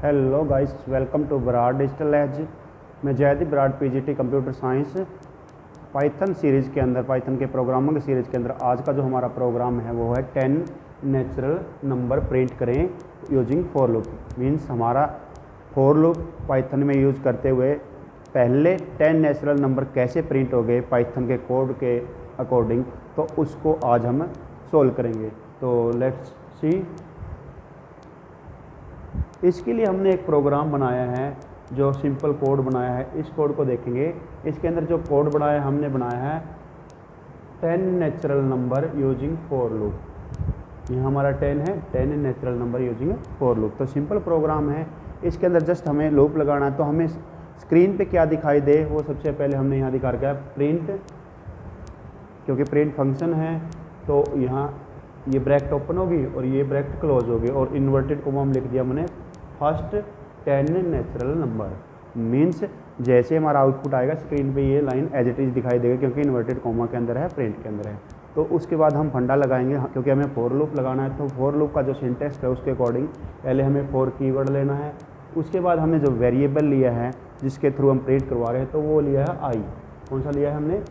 Hello guys, welcome to Brar digital age. मैं Jaideep Brar, PGT computer science, Python series के अंदर, Python के प्रोग्रामिंग सीरीज़ के अंदर आज का जो हमारा प्रोग्राम है वो है 10 नेचुरल नंबर प्रिंट करें यूजिंग फॉर लूप। मीन्स हमारा फॉर लूप पाइथन में यूज़ करते हुए पहले 10 नेचुरल नंबर कैसे प्रिंट हो गए पाइथन के कोड के अकॉर्डिंग, तो उसको आज हम सोल्व करेंगे। तो लेट्स सी। इसके लिए हमने एक प्रोग्राम बनाया है, जो सिंपल कोड बनाया है। इस कोड को देखेंगे। इसके अंदर जो कोड बनाया है, हमने बनाया है 10 natural number using for loop. ये हमारा 10 है, 10 natural number using for loop. तो सिंपल प्रोग्राम है। इसके अंदर जस्ट हमें लूप लगाना है। तो हमें स्क्रीन पे क्या दिखाई दे, वो सबसे पहले हमने यहाँ दिखा रखा है प्रिंट, क्योंकि प्रिंट फंक्शन है तो यहाँ ये ब्रैकेट ओपन होगी और ये ब्रैकेट क्लोज होगी, और इन्वर्टेड कोमा हम लिख दिया मैंने फर्स्ट 10 नेचुरल नंबर। मीन्स जैसे हमारा आउटपुट आएगा स्क्रीन पे ये लाइन एज इट इज दिखाई देगा, क्योंकि इन्वर्टेड कोमा के अंदर है, प्रिंट के अंदर है। तो उसके बाद हम फंडा लगाएंगे, क्योंकि हमें फॉर लूप लगाना है। तो फॉर लूप का जो सिंटेक्स है उसके अकॉर्डिंग पहले हमें फॉर कीवर्ड लेना है। उसके बाद हमने जो वेरिएबल लिया है जिसके थ्रू हम प्रिंट करवा रहे हैं, तो वो लिया है आई। कौन सा लिया है हमने?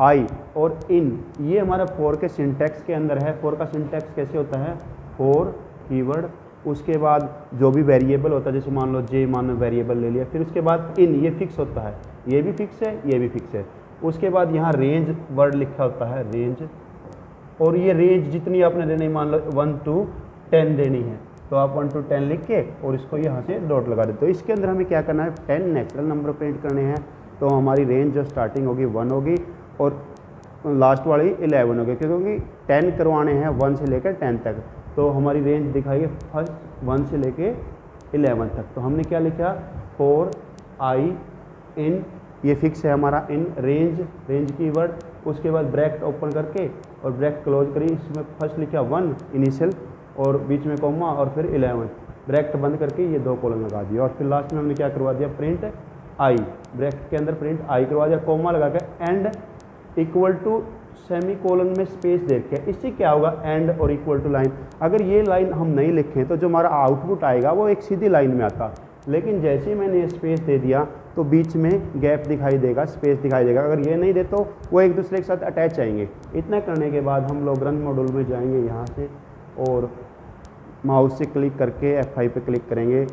आई और इन। ये हमारा फॉर के सिंटेक्स के अंदर है। फॉर का सिंटेक्स कैसे होता है? फॉर कीवर्ड, उसके बाद जो भी वेरिएबल होता है, जैसे मान लो जे मान वेरिएबल ले लिया, फिर उसके बाद इन, ये फिक्स होता है, ये भी फिक्स है, ये भी फिक्स है। उसके बाद यहाँ रेंज वर्ड लिखा होता है, रेंज, और ये रेंज जितनी आपने देनी, मान लो 1 to 10 देनी है, तो आप 1 to 10 लिख के और इसको यहाँ से डॉट लगा देते हो। इसके अंदर हमें क्या करना है? 10 नेचुरल नंबर प्रिंट करने हैं। तो हमारी रेंज जो स्टार्टिंग होगी 1 होगी और लास्ट वाली 11 होगी, क्योंकि 10 करवाने हैं 1 से लेकर 10 तक। तो हमारी रेंज दिखाइए फर्स्ट 1 से लेके 11 तक। तो हमने क्या लिखा? फॉर आई इन, ये फिक्स है हमारा इन, रेंज कीवर्ड, उसके बाद ब्रैकेट ओपन करके और ब्रैकेट क्लोज करी। इसमें फर्स्ट लिखा 1 इनिशियल और बीच में कॉमा और फिर 11, ब्रैकेट बंद करके ये 2 कॉलन लगा दिया, और फिर लास्ट में हमने क्या करवा दिया? प्रिंट आई, ब्रैकेट के अंदर प्रिंट आई करवा दिया, कॉमा लगा के and equal to semicolon में स्पेस दे के। इससे क्या होगा? एंड और इक्वल टू लाइन। अगर ये लाइन हम नहीं लिखें तो जो हमारा आउटपुट आएगा वो एक सीधी लाइन में आता, लेकिन जैसे ही मैंने स्पेस दे दिया तो बीच में गैप दिखाई देगा, स्पेस दिखाई देगा। अगर ये नहीं दे तो वो एक दूसरे के साथ अटैच आएंगे। इतना करने के बाद हम लोग रन मॉड्यूल में जाएंगे यहाँ से, और माउस से क्लिक करके F5 पे क्लिक करेंगे,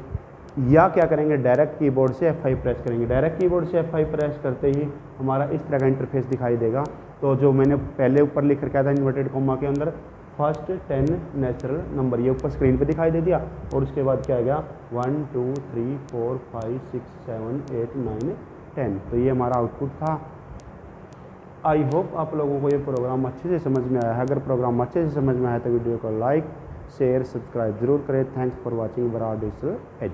या क्या करेंगे? डायरेक्ट कीबोर्ड से F5 प्रेस करेंगे। डायरेक्ट कीबोर्ड से F5 प्रेस करते ही हमारा इस तरह का इंटरफेस दिखाई देगा। तो जो मैंने पहले ऊपर लिख कर क्या था इन्वर्टेड कोमा के अंदर, फर्स्ट 10 नेचुरल नंबर, ये ऊपर स्क्रीन पे दिखाई दे दिया, और उसके बाद क्या आ गया? 1 2 3 4 5 6 7 8 9 10। तो ये हमारा आउटपुट था। आई होप आप लोगों को ये प्रोग्राम अच्छे से समझ में आया है। अगर प्रोग्राम अच्छे से समझ में आया तो वीडियो को लाइक शेयर सब्सक्राइब जरूर करें। Thanks for watching Brar digital as.